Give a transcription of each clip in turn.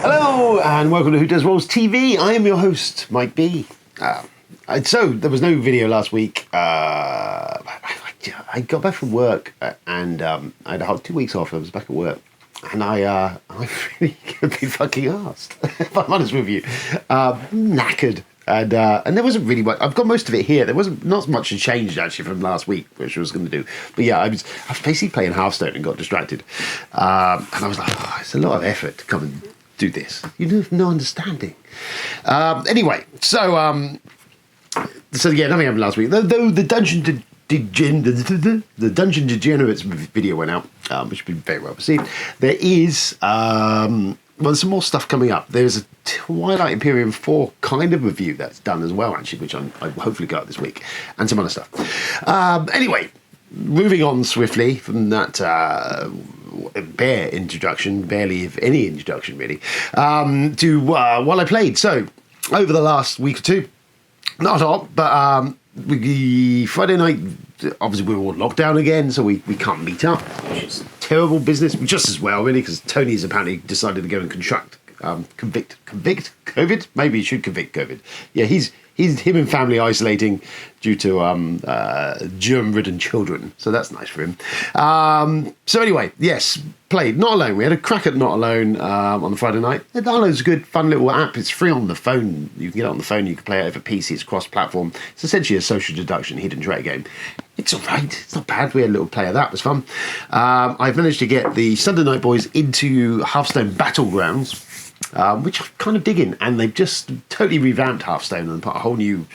Hello and welcome to Who Does Roles TV. I am your host, Mike B. So there was no video last week. I got back from work and I had a 2 weeks off. I was back at work and I really could be fucking arsed, if I'm honest with you. Knackered. And there wasn't really much. I've got most of it here. There wasn't not much changed actually from last week, which I was going to do. But yeah, I was basically playing Hearthstone and got distracted. And I was like, it's a lot of effort to come and do this. You have no understanding. Anyway, so yeah, nothing happened last week. Though the Dungeon Degenerates video went out, which has been very well received. There is there's some more stuff coming up. There's a Twilight Imperium 4 kind of review that's done as well, actually, which I will hopefully go out this week, and some other stuff. Anyway, moving on swiftly from that bare introduction, barely if any introduction really, to what I played. So, over the last week or two, not hot, but Friday night, obviously we were all locked down again, so we can't meet up, which is terrible business, just as well really, because Tony's apparently decided to go and convict COVID? Maybe he should convict COVID. Yeah, he's him and family isolating due to germ-ridden children, so that's nice for him. So anyway, yes, played Not Alone. We had a crack at Not Alone on the Friday night. Not Alone's a good, fun little app. It's free on the phone. You can get it on the phone. You can play it over PC. It's cross-platform. It's essentially a social deduction hidden trait game. It's all right. It's not bad. We had a little play of that. It was fun. I've managed to get the Sunday Night Boys into Hearthstone Battlegrounds, which I'm kind of digging, and they've just totally revamped Hearthstone and put a whole new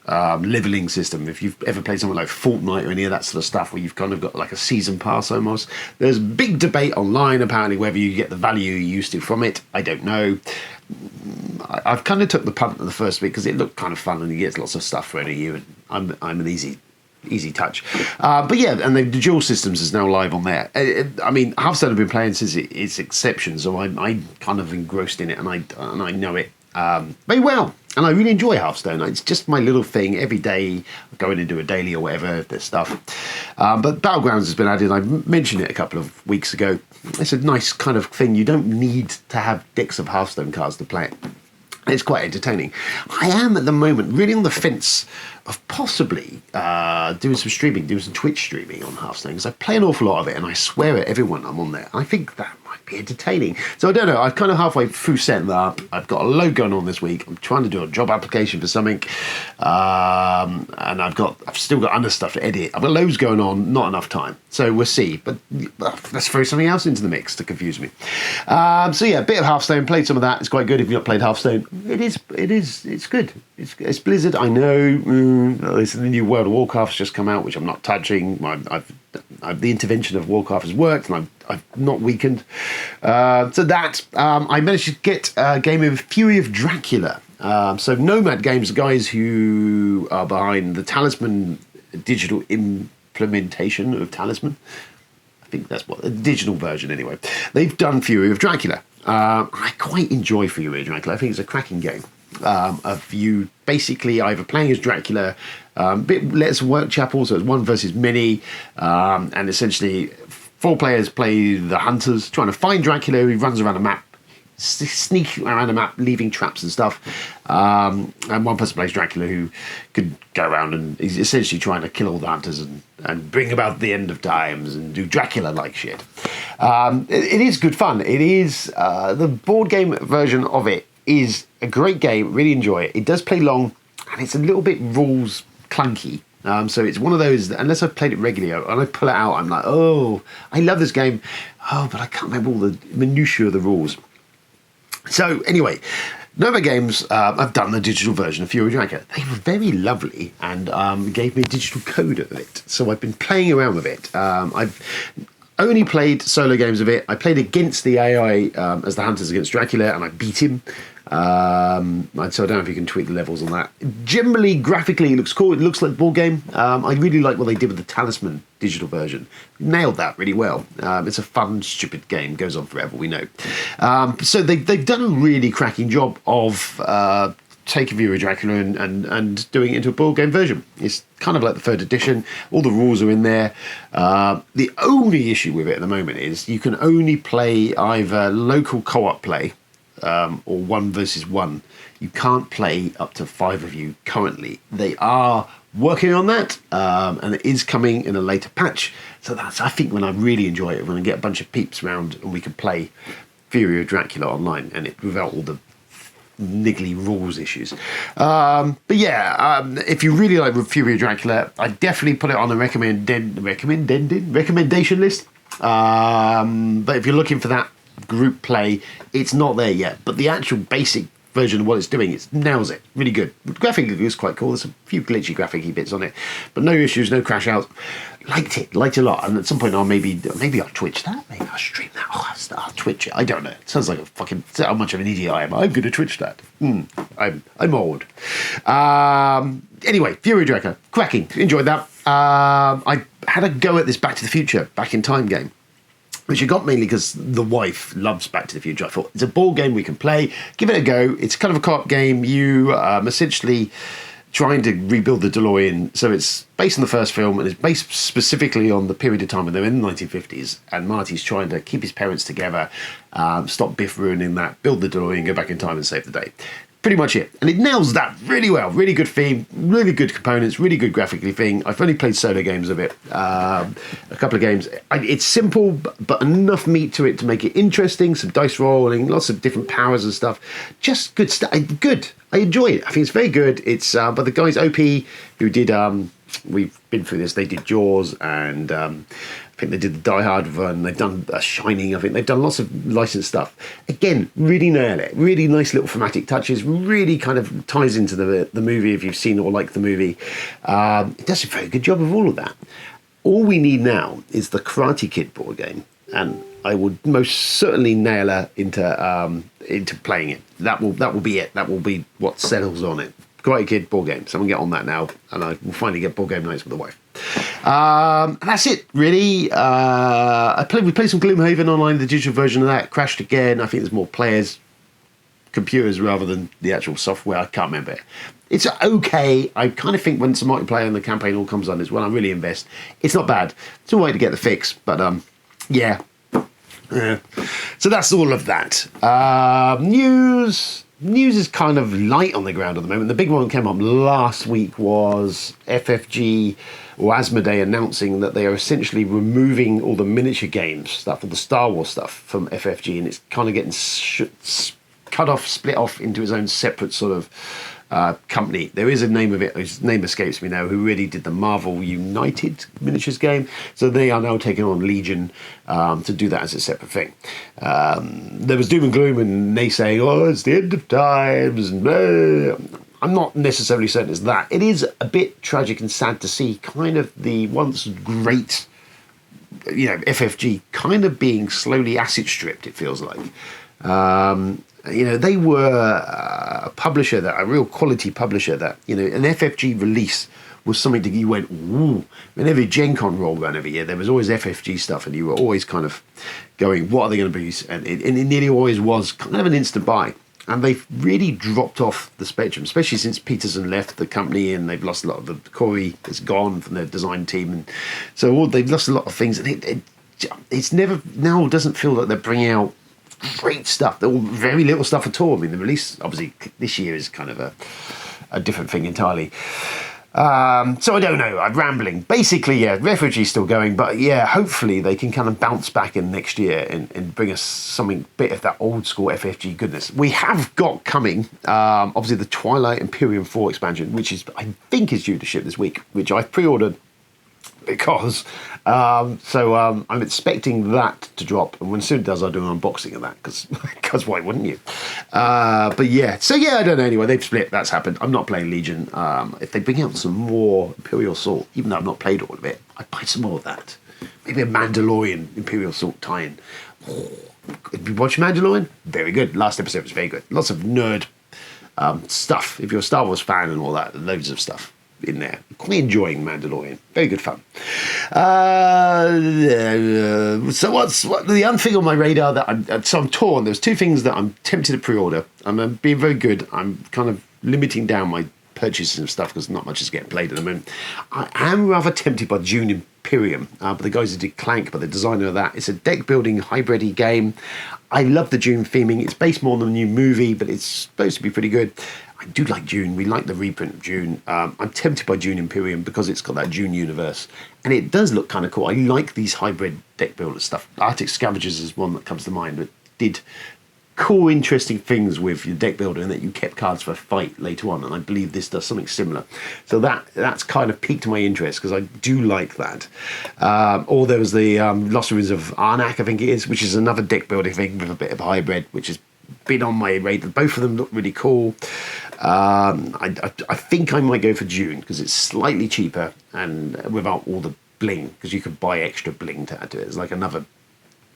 leveling system. If you've ever played something like Fortnite or any of that sort of stuff, where you've kind of got like a season pass almost, there's big debate online apparently whether you get the value you used to from it. I don't know. I've kind of took the punt of the first week because it looked kind of fun and you get lots of stuff thrown at you, and I'm an easy touch. But yeah, and the dual systems is now live on there. I mean, Hearthstone have been playing since its inception, so I'm kind of engrossed in it, and I know it very well. And I really enjoy Hearthstone. It's just my little thing. Every day, going into a daily or whatever, there's stuff. But Battlegrounds has been added. I mentioned it a couple of weeks ago. It's a nice kind of thing. You don't need to have decks of Hearthstone cards to play it. It's quite entertaining. I am at the moment really on the fence of possibly doing some Twitch streaming on Hearthstone, because I play an awful lot of it and I swear at everyone I'm on there. I think that might be entertaining. So I don't know, I'm kind of halfway through setting that up. I've got a load going on this week. I'm trying to do a job application for something, and I've still got other stuff to edit. I've got loads going on, not enough time. So we'll see. But let's throw something else into the mix to confuse me. So yeah, a bit of Hearthstone. Played some of that. It's quite good if you've not played Hearthstone. It's good. It's Blizzard, I know. The new World of Warcraft's just come out, which I'm not touching. The intervention of Warcraft has worked, and I've not weakened. So that I managed to get a game of Fury of Dracula. So Nomad Games, the guys who are behind the Talisman digital implementation of Talisman. I think that's what the digital version anyway. They've done Fury of Dracula. I quite enjoy Fury of Dracula. I think it's a cracking game. Of you basically either playing as Dracula, bit less work chapel, so it's one versus many, and essentially 4 players play the hunters, trying to find Dracula who runs around a map, sneak around a map, leaving traps and stuff, and one person plays Dracula who could go around and he's essentially trying to kill all the hunters and bring about the end of times and do Dracula-like shit. It is good fun. It is the board game version of it is a great game, really enjoy it. It does play long, and it's a little bit rules clunky. So it's one of those that, unless I've played it regularly, and I pull it out, I'm like, oh, I love this game. Oh, but I can't remember all the minutiae of the rules. So anyway, Nova Games, I've done the digital version of Fury Dracula. They were very lovely and gave me a digital code of it. So I've been playing around with it. I've only played solo games of it. I played against the AI as the hunters against Dracula, and I beat him. So I don't know if you can tweak the levels on that. Generally, graphically, it looks cool. It looks like a board game. I really like what they did with the Talisman digital version. Nailed that really well. It's a fun, stupid game. Goes on forever, we know. So they've done a really cracking job of taking Fury Dracula and doing it into a board game version. It's kind of like the third edition. All the rules are in there. The only issue with it at the moment is you can only play either local co-op play or 1 versus 1. You can't play up to 5 of you currently. They are working on that, and it is coming in a later patch. So that's, I think, when I really enjoy it, when I get a bunch of peeps around and we can play Fury of Dracula online, and it without all the niggly rules issues. But yeah, if you really like Fury of Dracula, I definitely put it on the recommendation list. But if you're looking for that group play, it's not there yet. But the actual basic version of what it's doing, it nails it. Really good. Graphically, it's quite cool. There's a few glitchy graphic bits on it, but no issues, no crash outs. Liked it a lot. And at some point, I'll maybe I'll Twitch that. Maybe I'll stream that. I'll Twitch it. I don't know. It sounds like how much of an idiot I am. I'm going to Twitch that. I'm old. Anyway, Fury Dracula, cracking. Enjoyed that. I had a go at this Back to the Future, Back in Time game, which I got mainly because the wife loves Back to the Future. I thought, it's a board game we can play. Give it a go. It's kind of a co-op game. You essentially trying to rebuild the DeLorean. So it's based on the first film, and it's based specifically on the period of time when they're in the 1950s, and Marty's trying to keep his parents together, stop Biff ruining that, build the DeLorean, go back in time and save the day. Pretty much it. And it nails that really well. Really good theme, really good components, really good graphically thing. I've only played solo games of it, a couple of games. It's simple, but enough meat to it to make it interesting. Some dice rolling, lots of different powers and stuff. Just good stuff. Good. I enjoy it. I think it's very good. It's by the guys OP who did, we've been through this, they did Jaws, and I think they did the Die Hard one. They've done Shining. I think they've done lots of licensed stuff. Again, really nail it. Really nice little thematic touches. Really kind of ties into the movie if you've seen or like the movie. It does a very good job of all of that. All we need now is the Karate Kid board game, and I would most certainly nail her into playing it. That will be it. That will be what settles on it. Karate Kid board game. Someone get on that now, and I will finally get board game nights with the wife. And that's it, really. We played some Gloomhaven online, the digital version of that. Crashed again. I think there's more players, computers rather than the actual software. I can't remember it. It's okay. I kind of think when some multiplayer and the campaign all comes on is when I really invest. It's not bad. It's a way to get the fix, but yeah. So that's all of that. News is kind of light on the ground at the moment. The big one that came up last week was FFG or Asmodee announcing that they are essentially removing all the miniature games stuff, all the Star Wars stuff from FFG, and it's kind of getting split off into its own separate sort of company. There is a name of it, his name escapes me now, who really did the Marvel United miniatures game. So they are now taking on Legion to do that as a separate thing. There was doom and gloom and naysaying, oh, it's the end of times, and blah. I'm not necessarily certain it's that. It is a bit tragic and sad to see kind of the once great, FFG kind of being slowly acid stripped, it feels like. They were a publisher, a real quality publisher that, an FFG release was something that you went, ooh. When every Gen Con rolled around every year, there was always FFG stuff, and you were always kind of going, what are they going to be? And it nearly always was kind of an instant buy. And they've really dropped off the spectrum, especially since Peterson left the company, and they've lost a lot of the Corey is gone from their design team. And so they've lost a lot of things. And it's never, now doesn't feel like they're bringing out great stuff. They're all very little stuff at all. I mean, the release obviously this year is kind of a different thing entirely. So I don't know. I'm rambling. Basically, yeah, Refugee's still going, but yeah, hopefully they can kind of bounce back in next year and bring us something bit of that old school FFG goodness. We have got coming, obviously the Twilight Imperium 4 expansion, which I think is due to ship this week, which I've pre-ordered because I'm expecting that to drop, and when soon it does, I'll do an unboxing of that because why wouldn't you? But yeah, so yeah, I don't know. Anyway, they've split. That's happened. I'm not playing Legion. If they bring out some more Imperial Assault, even though I've not played all of it, I'd buy some more of that. Maybe a Mandalorian Imperial Assault tie-in. Have you watched Mandalorian? Very good. Last episode was very good. Lots of nerd stuff. If you're a Star Wars fan and all that, loads of stuff in there. Quite enjoying Mandalorian. Very good fun. So what's the other thing on my radar that I'm torn. There's two things that I'm tempted to pre-order. I'm being very good. I'm kind of limiting down my purchases of stuff because not much is getting played at the moment. I am rather tempted by Dune Imperium, but the guys who did Clank, but the designer of that, it's a deck building hybrid-y game. I love the Dune theming. It's based more on the new movie, but it's supposed to be pretty good. I do like Dune. We like the reprint of Dune. I'm tempted by Dune Imperium because it's got that Dune universe, and it does look kind of cool. I like these hybrid deck builder stuff. Arctic Scavengers is one that comes to mind, but did cool, interesting things with your deck builder, and that you kept cards for a fight later on. And I believe this does something similar. So that's kind of piqued my interest because I do like that. Or there was the Lost Ruins of Arnak, I think it is, which is another deck building thing with a bit of hybrid, which has been on my radar. Both of them look really cool. I think I might go for Dune because it's slightly cheaper and without all the bling, because you could buy extra bling to add to it. It's like another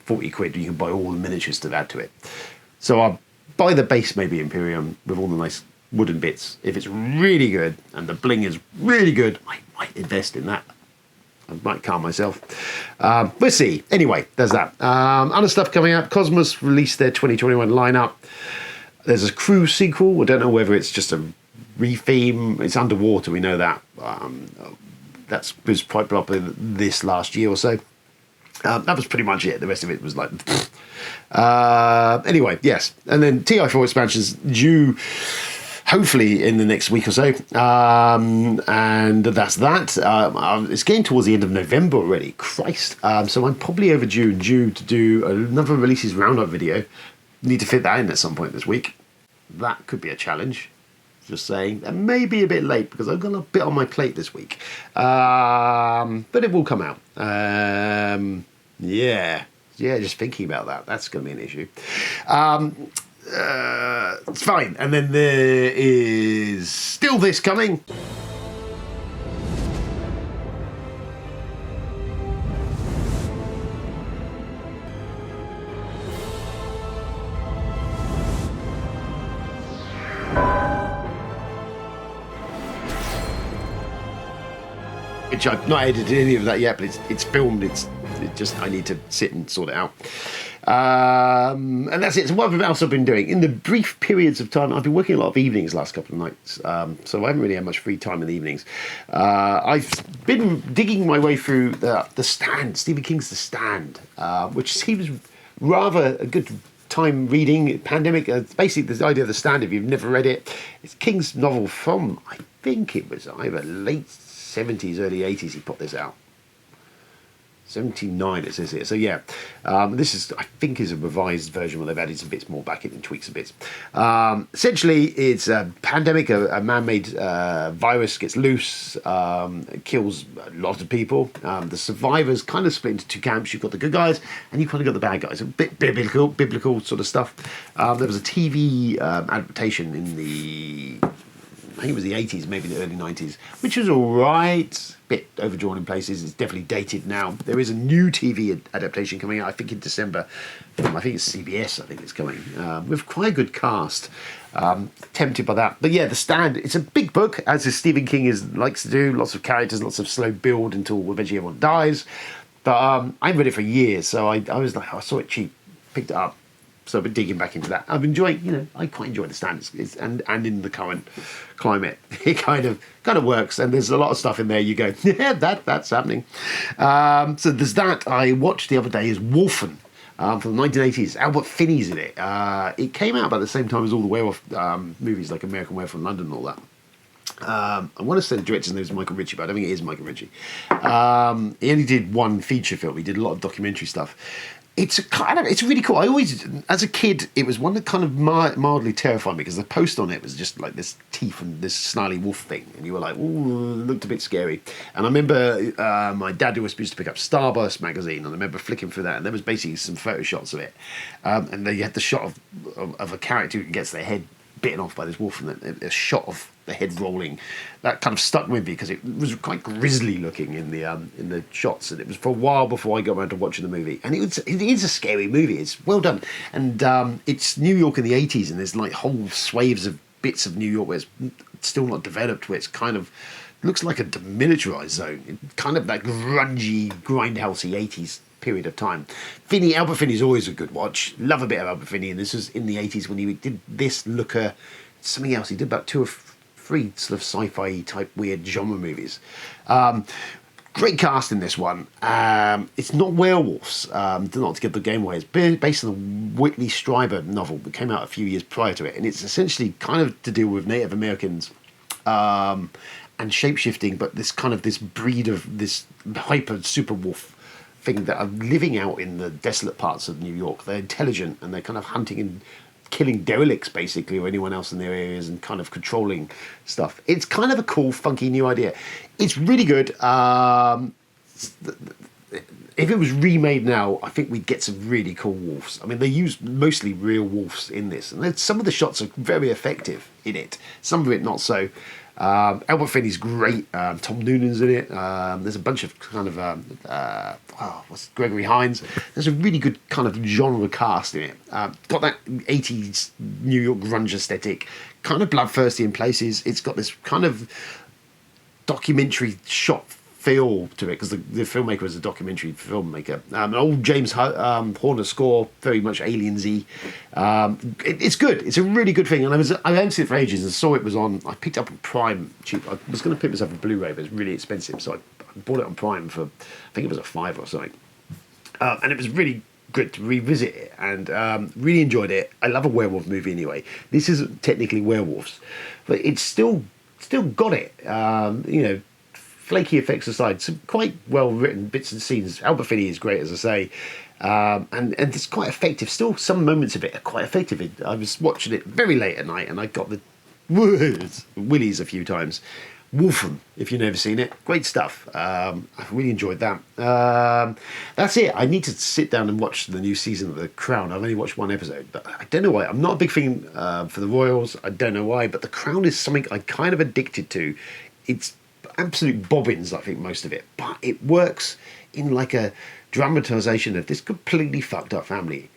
40 quid. You can buy all the miniatures to add to it. So I'll buy the base, maybe Imperium, with all the nice wooden bits. If it's really good and the bling is really good, I might invest in that. I might calm myself. We'll see. Anyway, there's that. Other stuff coming up. Cosmos released their 2021 lineup. There's a Crew sequel. I don't know whether it's just a retheme. It's underwater, we know that. That was quite popular this last year or so. That was pretty much it. The rest of it was like... anyway, yes. And then TI4 expansions due hopefully in the next week or so. And that's that. It's getting towards the end of November already. Christ. So I'm probably overdue to do another releases roundup video. Need to fit that in at some point this week. That could be a challenge. Just saying. That may be a bit late because I've got a bit on my plate this week. But it will come out. Yeah, just thinking about that. That's going to be an issue. It's fine. And then there is still this coming. Which I've not edited any of that yet, but it's filmed. I need to sit and sort it out. And that's it. So what else I've been doing? In the brief periods of time, I've been working a lot of evenings last couple of nights. So I haven't really had much free time in the evenings. I've been digging my way through The Stand, Stephen King's The Stand, which seems rather a good time reading. Pandemic, basically the idea of The Stand, if you've never read it, it's King's novel from, I think it was either late 70s, early 80s he put this out. 79 it says here. So yeah, this is, I think, is a revised version where they've added some bits more back in and tweaks a bit. Essentially, it's a pandemic, a man-made virus gets loose, kills a lot of people. The survivors kind of split into two camps. You've got the good guys and you've kind of got the bad guys. A bit biblical sort of stuff. There was a TV adaptation in the... I think it was the 80s, maybe the early 90s, which was all right, bit overdrawn in places. It's definitely dated now. There is a new TV adaptation coming out, I think in December, from, I think it's CBS, I think it's coming, with quite a good cast. Tempted by that. But yeah, The Stand, it's a big book, as is Stephen King likes to do. Lots of characters, lots of slow build until eventually everyone dies. But I haven't read it for years, so I was like, I saw it cheap, picked it up. So I've been digging back into that. I've enjoying, I quite enjoy The Stand. And in the current climate, it kind of works. And there's a lot of stuff in there you go, yeah, that's happening. So there's that. I watched the other day is Wolfen from the 1980s. Albert Finney's in it. It came out about the same time as all the werewolf movies like American Werewolf in London and all that. I want to say the director's name is Michael Ritchie, but I don't think it is Michael Ritchie. He only did one feature film. He did a lot of documentary stuff. It's really cool. I always, as a kid, it was one that kind of mildly terrified me because the post on it was just like this teeth and this snarly wolf thing, and you were like, ooh, it looked a bit scary. And I remember my dad always used to pick up Starburst magazine, and I remember flicking through that, and there was basically some photo shots of it, and they had the shot of a character who gets their head bitten off by this wolf, and a shot of the head rolling. That kind of stuck with me because it was quite grisly looking in the shots, and it was for a while before I got around to watching the movie. And it is a scary movie. It's well done, and it's New York in the 80s, and there's like whole swathes of bits of New York where it's still not developed, where it's kind of looks like a demilitarized zone, kind of that grungy, grindhousey 80s period of time. Albert Finney's always a good watch. Love a bit of Albert Finney, and this was in the 80s when he did this looker something else. He did about 2 or 3 sort of sci-fi type weird genre movies. Great cast in this one. It's not werewolves, not to give the game away. It's based on the Whitley Strieber novel that came out a few years prior to it, and it's essentially kind of to do with Native Americans and shape-shifting, but this breed of this hyper super wolf thing that are living out in the desolate parts of New York. They're intelligent and they're kind of hunting and killing derelicts basically, or anyone else in their areas, and kind of controlling stuff. It's kind of a cool, funky new idea. It's really good. If it was remade now, I think we'd get some really cool wolves. I mean, they use mostly real wolves in this, and some of the shots are very effective in it. Some of it not so. Albert Finney's great. Tom Noonan's in it. There's a bunch of kind of Gregory Hines. There's a really good kind of genre cast in it. Got that 80s New York grunge aesthetic, kind of bloodthirsty in places. It's got this kind of documentary shot feel to it, because the filmmaker is a documentary filmmaker. An old James Horner score, very much Aliens-y. It's good. It's a really good thing. And I hadn't seen it for ages and saw it was on. I picked it up on Prime cheap. I was going to pick myself a Blu-ray, but it's really expensive, so I bought it on Prime for, I think it was a $5 or something. And it was really good to revisit it, and really enjoyed it. I love a werewolf movie anyway. This isn't technically werewolves, but it's still got it. Flaky effects aside, some quite well written bits and scenes. Albert Finney is great, as I say, and it's quite effective. Still, some moments of it are quite effective. I was watching it very late at night, and I got the willies a few times. Wolfen, if you've never seen it, great stuff. I really enjoyed that. That's it. I need to sit down and watch the new season of The Crown. I've only watched one episode, but I don't know why. I'm not a big fan for the Royals. I don't know why, but The Crown is something I'm kind of addicted to. It's absolute bobbins, I think, most of it, but it works in like a dramatisation of this completely fucked up family.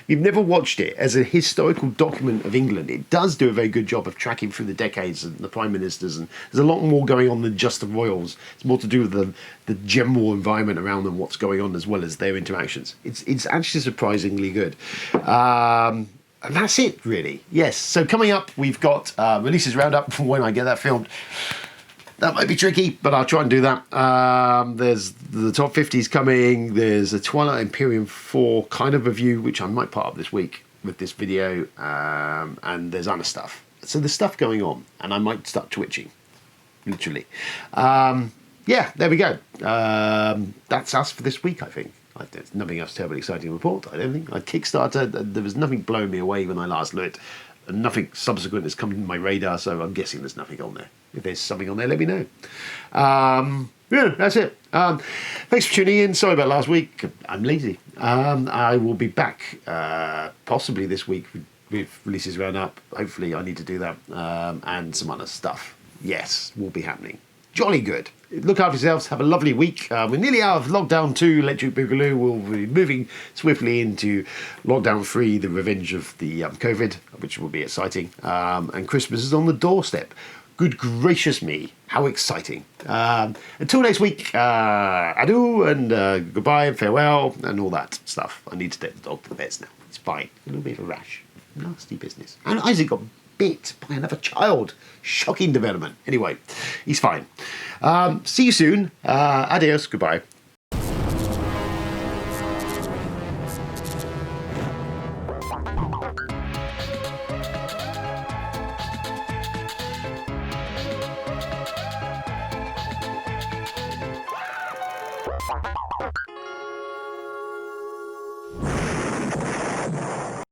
You've never watched it as a historical document of England. It does do a very good job of tracking through the decades and the prime ministers, and there's a lot more going on than just the royals. It's more to do with the general environment around them, what's going on, as well as their interactions. It's actually surprisingly good. And that's it, really. Yes, so coming up, we've got releases roundup from when I get that filmed. That might be tricky, but I'll try and do that. There's the top 50s coming. There's a Twilight Imperium 4 kind of review, which I might put up this week with this video. And there's other stuff. So there's stuff going on, and I might start twitching, literally. Yeah, there we go. That's us for this week, I think. There's nothing else terribly exciting to report, I don't think. I Kickstarter, there was nothing blowing me away when I last looked. And nothing subsequent has come to my radar, so I'm guessing there's nothing on there. If there's something on there, let me know. Yeah, that's it. Thanks for tuning in. Sorry about last week. I'm lazy. I will be back possibly this week with releases roundup. Hopefully I need to do that. And some other stuff. Yes, will be happening. Jolly good. Look after yourselves. Have a lovely week. We're nearly out of Lockdown 2, Electric Boogaloo. We'll be moving swiftly into Lockdown 3, the revenge of the COVID, which will be exciting. And Christmas is on the doorstep. Good gracious me, how exciting. Until next week, adieu and goodbye and farewell and all that stuff. I need to take the dog to the vets now. It's fine. A little bit of a rash. Nasty business. And Isaac got bit by another child. Shocking development. Anyway, he's fine. See you soon. Adios. Goodbye.